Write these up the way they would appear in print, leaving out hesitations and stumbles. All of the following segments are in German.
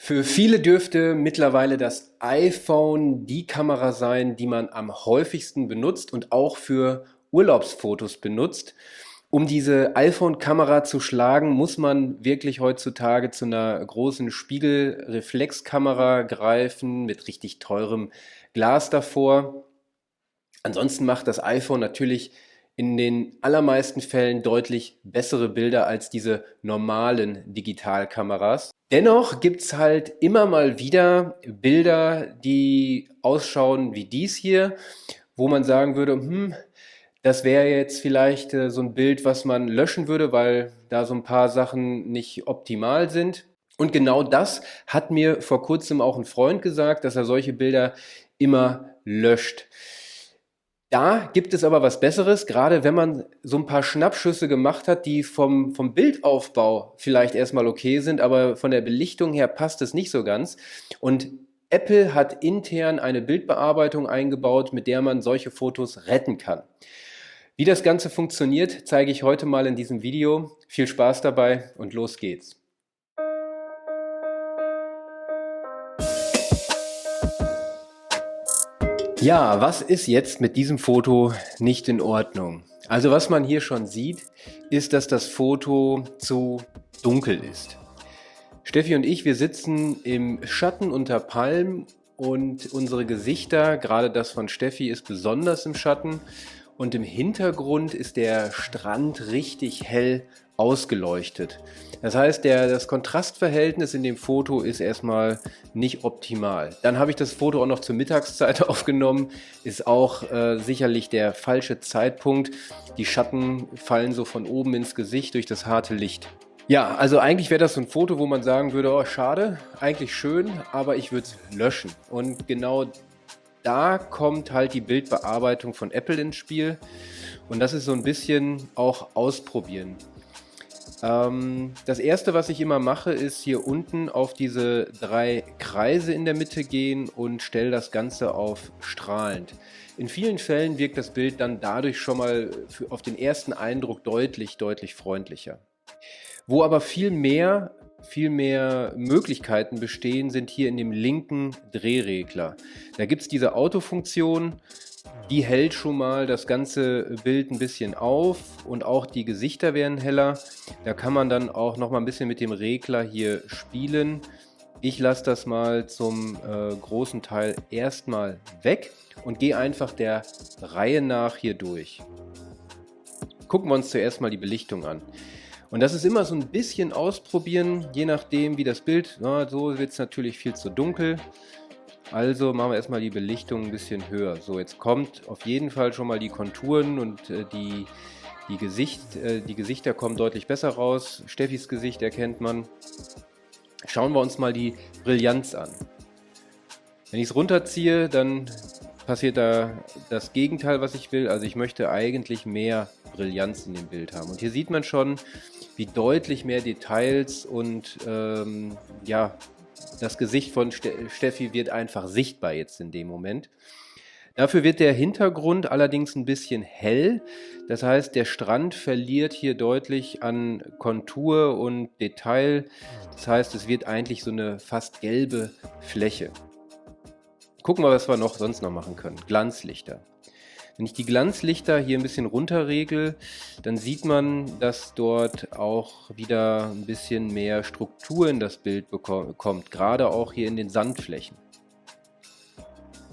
Für viele dürfte mittlerweile das iPhone die Kamera sein, die man am häufigsten benutzt und auch für Urlaubsfotos benutzt. Um diese iPhone-Kamera zu schlagen, muss man wirklich heutzutage zu einer großen Spiegelreflexkamera greifen mit richtig teurem Glas davor. Ansonsten macht das iPhone natürlich in den allermeisten Fällen deutlich bessere Bilder als diese normalen Digitalkameras. Dennoch gibt's halt immer mal wieder Bilder, die ausschauen wie dies hier, wo man sagen würde, das wäre jetzt vielleicht so ein Bild, was man löschen würde, weil da so ein paar Sachen nicht optimal sind. Und genau das hat mir vor kurzem auch ein Freund gesagt, dass er solche Bilder immer löscht. Da gibt es aber was Besseres, gerade wenn man so ein paar Schnappschüsse gemacht hat, die vom Bildaufbau vielleicht erstmal okay sind, aber von der Belichtung her passt es nicht so ganz. Und Apple hat intern eine Bildbearbeitung eingebaut, mit der man solche Fotos retten kann. Wie das Ganze funktioniert, zeige ich heute mal in diesem Video. Viel Spaß dabei und los geht's. Ja, was ist jetzt mit diesem Foto nicht in Ordnung? Also was man hier schon sieht, ist, dass das Foto zu dunkel ist. Steffi und ich, wir sitzen im Schatten unter Palmen und unsere Gesichter, gerade das von Steffi, ist besonders im Schatten. Und im Hintergrund ist der Strand richtig hell ausgeleuchtet. Das heißt, das Kontrastverhältnis in dem Foto ist erstmal nicht optimal. Dann habe ich das Foto auch noch zur Mittagszeit aufgenommen. Ist auch sicherlich der falsche Zeitpunkt. Die Schatten fallen so von oben ins Gesicht durch das harte Licht. Ja, also eigentlich wäre das so ein Foto, wo man sagen würde, oh schade, eigentlich schön, aber ich würde es löschen. Und genau da kommt halt die Bildbearbeitung von Apple ins Spiel und das ist so ein bisschen auch ausprobieren. Das erste, was ich immer mache, ist hier unten auf diese 3 Kreise in der Mitte gehen und stelle das Ganze auf strahlend. In vielen Fällen wirkt das Bild dann dadurch schon mal auf den ersten Eindruck deutlich freundlicher. Wo aber viel mehr Möglichkeiten bestehen, sind hier in dem linken Drehregler. Da gibt es diese Autofunktion, die hält schon mal das ganze Bild ein bisschen auf und auch die Gesichter werden heller. Da kann man dann auch noch mal ein bisschen mit dem Regler hier spielen. Ich lasse das mal zum großen Teil erstmal weg und gehe einfach der Reihe nach hier durch. Gucken wir uns zuerst mal die Belichtung an. Und das ist immer so ein bisschen ausprobieren, je nachdem wie das Bild, so wird es natürlich viel zu dunkel. Also machen wir erstmal die Belichtung ein bisschen höher. So, jetzt kommt auf jeden Fall schon mal die Konturen und die Gesichter kommen deutlich besser raus. Steffis Gesicht erkennt man. Schauen wir uns mal die Brillanz an. Wenn ich es runterziehe, dann passiert da das Gegenteil, was ich will. Also ich möchte eigentlich mehr Brillanz in dem Bild haben. Und hier sieht man schon, wie deutlich mehr Details und das Gesicht von Steffi wird einfach sichtbar jetzt in dem Moment. Dafür wird der Hintergrund allerdings ein bisschen hell. Das heißt, der Strand verliert hier deutlich an Kontur und Detail. Das heißt, es wird eigentlich so eine fast gelbe Fläche. Gucken wir, was wir sonst noch machen können. Glanzlichter. Wenn ich die Glanzlichter hier ein bisschen runterregel, dann sieht man, dass dort auch wieder ein bisschen mehr Struktur in das Bild bekommt, gerade auch hier in den Sandflächen.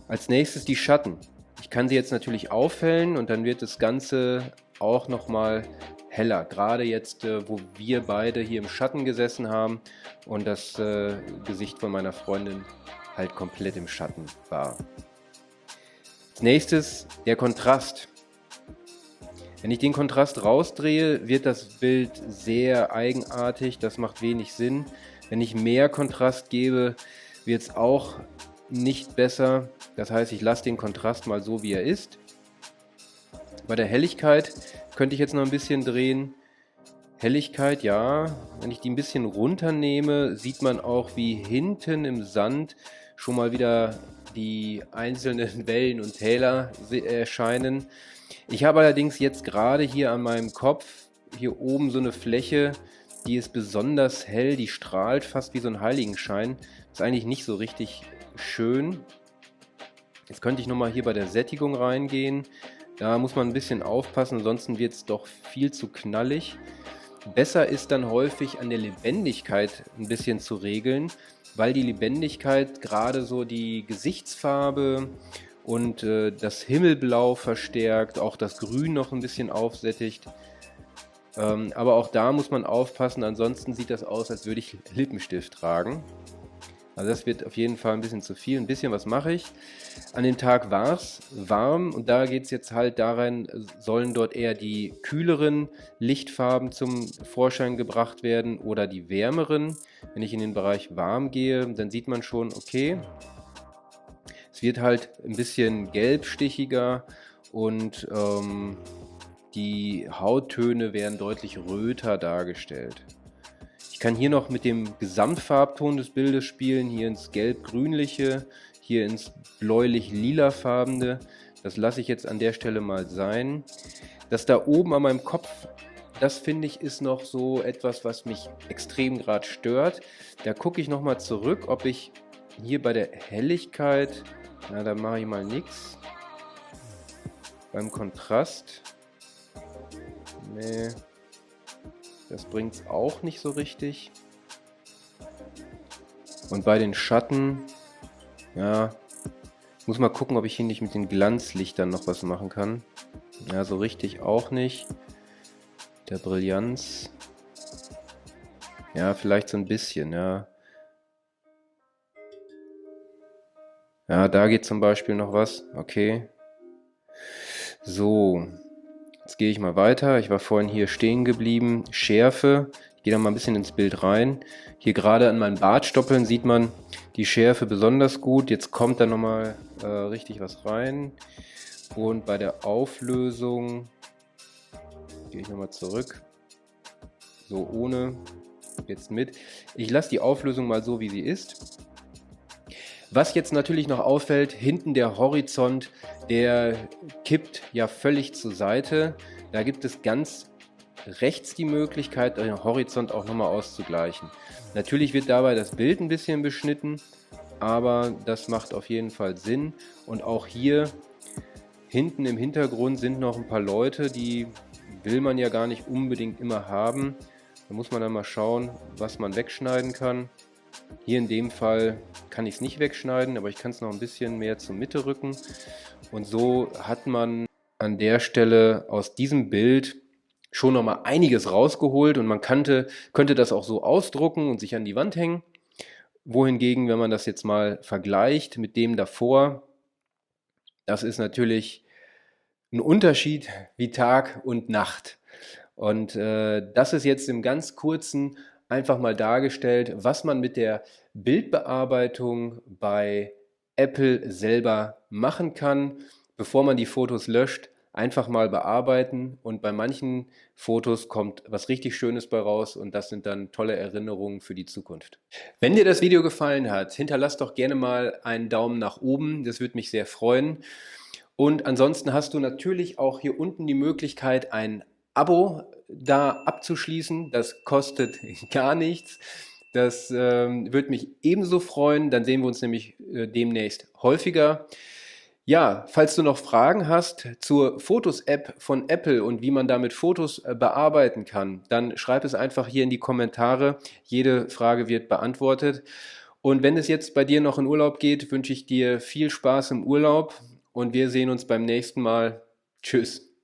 Als nächstes die Schatten. Ich kann sie jetzt natürlich aufhellen und dann wird das Ganze auch nochmal heller. Gerade jetzt, wo wir beide hier im Schatten gesessen haben und das Gesicht von meiner Freundin halt komplett im Schatten war. Als nächstes der Kontrast. Wenn ich den Kontrast rausdrehe, wird das Bild sehr eigenartig, das macht wenig Sinn. Wenn ich mehr Kontrast gebe, wird es auch nicht besser. Das heißt, ich lasse den Kontrast mal so, wie er ist. Bei der Helligkeit könnte ich jetzt noch ein bisschen drehen. Helligkeit, ja, wenn ich die ein bisschen runternehme, sieht man auch, wie hinten im Sand schon mal wieder die einzelnen Wellen und Täler erscheinen. Ich habe allerdings jetzt gerade hier an meinem Kopf, hier oben so eine Fläche, Die ist besonders hell, die strahlt fast wie so ein Heiligenschein. Ist eigentlich nicht so richtig schön. Jetzt könnte ich nochmal hier bei der Sättigung reingehen. Da muss man ein bisschen aufpassen, ansonsten wird es doch viel zu knallig. Besser ist dann häufig an der Lebendigkeit ein bisschen zu regeln, weil die Lebendigkeit gerade so die Gesichtsfarbe und das Himmelblau verstärkt, auch das Grün noch ein bisschen aufsättigt. Aber auch da muss man aufpassen, ansonsten sieht das aus, als würde ich Lippenstift tragen. Also das wird auf jeden Fall ein bisschen zu viel. Ein bisschen was mache ich. An dem Tag war es warm und da geht es jetzt halt daran, sollen dort eher die kühleren Lichtfarben zum Vorschein gebracht werden oder die wärmeren. Wenn ich in den Bereich warm gehe, dann sieht man schon, okay, es wird halt ein bisschen gelbstichiger und die Hauttöne werden deutlich röter dargestellt. Ich kann hier noch mit dem Gesamtfarbton des Bildes spielen, hier ins gelb-grünliche, hier ins bläulich-lilafarbene. Das lasse ich jetzt an der Stelle mal sein. Das da oben an meinem Kopf, das finde ich ist noch so etwas, was mich extrem gerade stört. Da gucke ich nochmal zurück, ob ich hier bei der Helligkeit, na da mache ich mal nichts. Beim Kontrast, nee. Das bringt es auch nicht so richtig. Und bei den Schatten, ja, muss mal gucken, ob ich hier nicht mit den Glanzlichtern noch was machen kann. Ja, so richtig auch nicht. Der Brillanz. Ja, vielleicht so ein bisschen, ja. Ja, da geht zum Beispiel noch was. Okay. So. Jetzt gehe ich mal weiter. Ich war vorhin hier stehen geblieben. Schärfe. Ich gehe da mal ein bisschen ins Bild rein. Hier gerade an meinen Bartstoppeln sieht man die Schärfe besonders gut. Jetzt kommt da nochmal richtig was rein. Und bei der Auflösung gehe ich nochmal zurück. So ohne, jetzt mit. Ich lasse die Auflösung mal so, wie sie ist. Was jetzt natürlich noch auffällt, hinten der Horizont, der kippt ja völlig zur Seite. Da gibt es ganz rechts die Möglichkeit, den Horizont auch nochmal auszugleichen. Natürlich wird dabei das Bild ein bisschen beschnitten, aber das macht auf jeden Fall Sinn. Und auch hier hinten im Hintergrund sind noch ein paar Leute, die will man ja gar nicht unbedingt immer haben. Da muss man dann mal schauen, was man wegschneiden kann. Hier in dem Fall kann ich es nicht wegschneiden, aber ich kann es noch ein bisschen mehr zur Mitte rücken. Und so hat man an der Stelle aus diesem Bild schon noch mal einiges rausgeholt und man könnte das auch so ausdrucken und sich an die Wand hängen. Wohingegen, wenn man das jetzt mal vergleicht mit dem davor, das ist natürlich ein Unterschied wie Tag und Nacht. Und das ist jetzt im ganz kurzen einfach mal dargestellt, was man mit der Bildbearbeitung bei Apple selber machen kann, bevor man die Fotos löscht. Einfach mal bearbeiten und bei manchen Fotos kommt was richtig Schönes bei raus und das sind dann tolle Erinnerungen für die Zukunft. Wenn dir das Video gefallen hat, hinterlass doch gerne mal einen Daumen nach oben, das würde mich sehr freuen. Und ansonsten hast du natürlich auch hier unten die Möglichkeit, ein Abo da abzuschließen. Das kostet gar nichts. Das würde mich ebenso freuen. Dann sehen wir uns nämlich demnächst häufiger. Ja, falls du noch Fragen hast zur Fotos-App von Apple und wie man damit Fotos bearbeiten kann, dann schreib es einfach hier in die Kommentare. Jede Frage wird beantwortet. Und wenn es jetzt bei dir noch in Urlaub geht, wünsche ich dir viel Spaß im Urlaub und wir sehen uns beim nächsten Mal. Tschüss.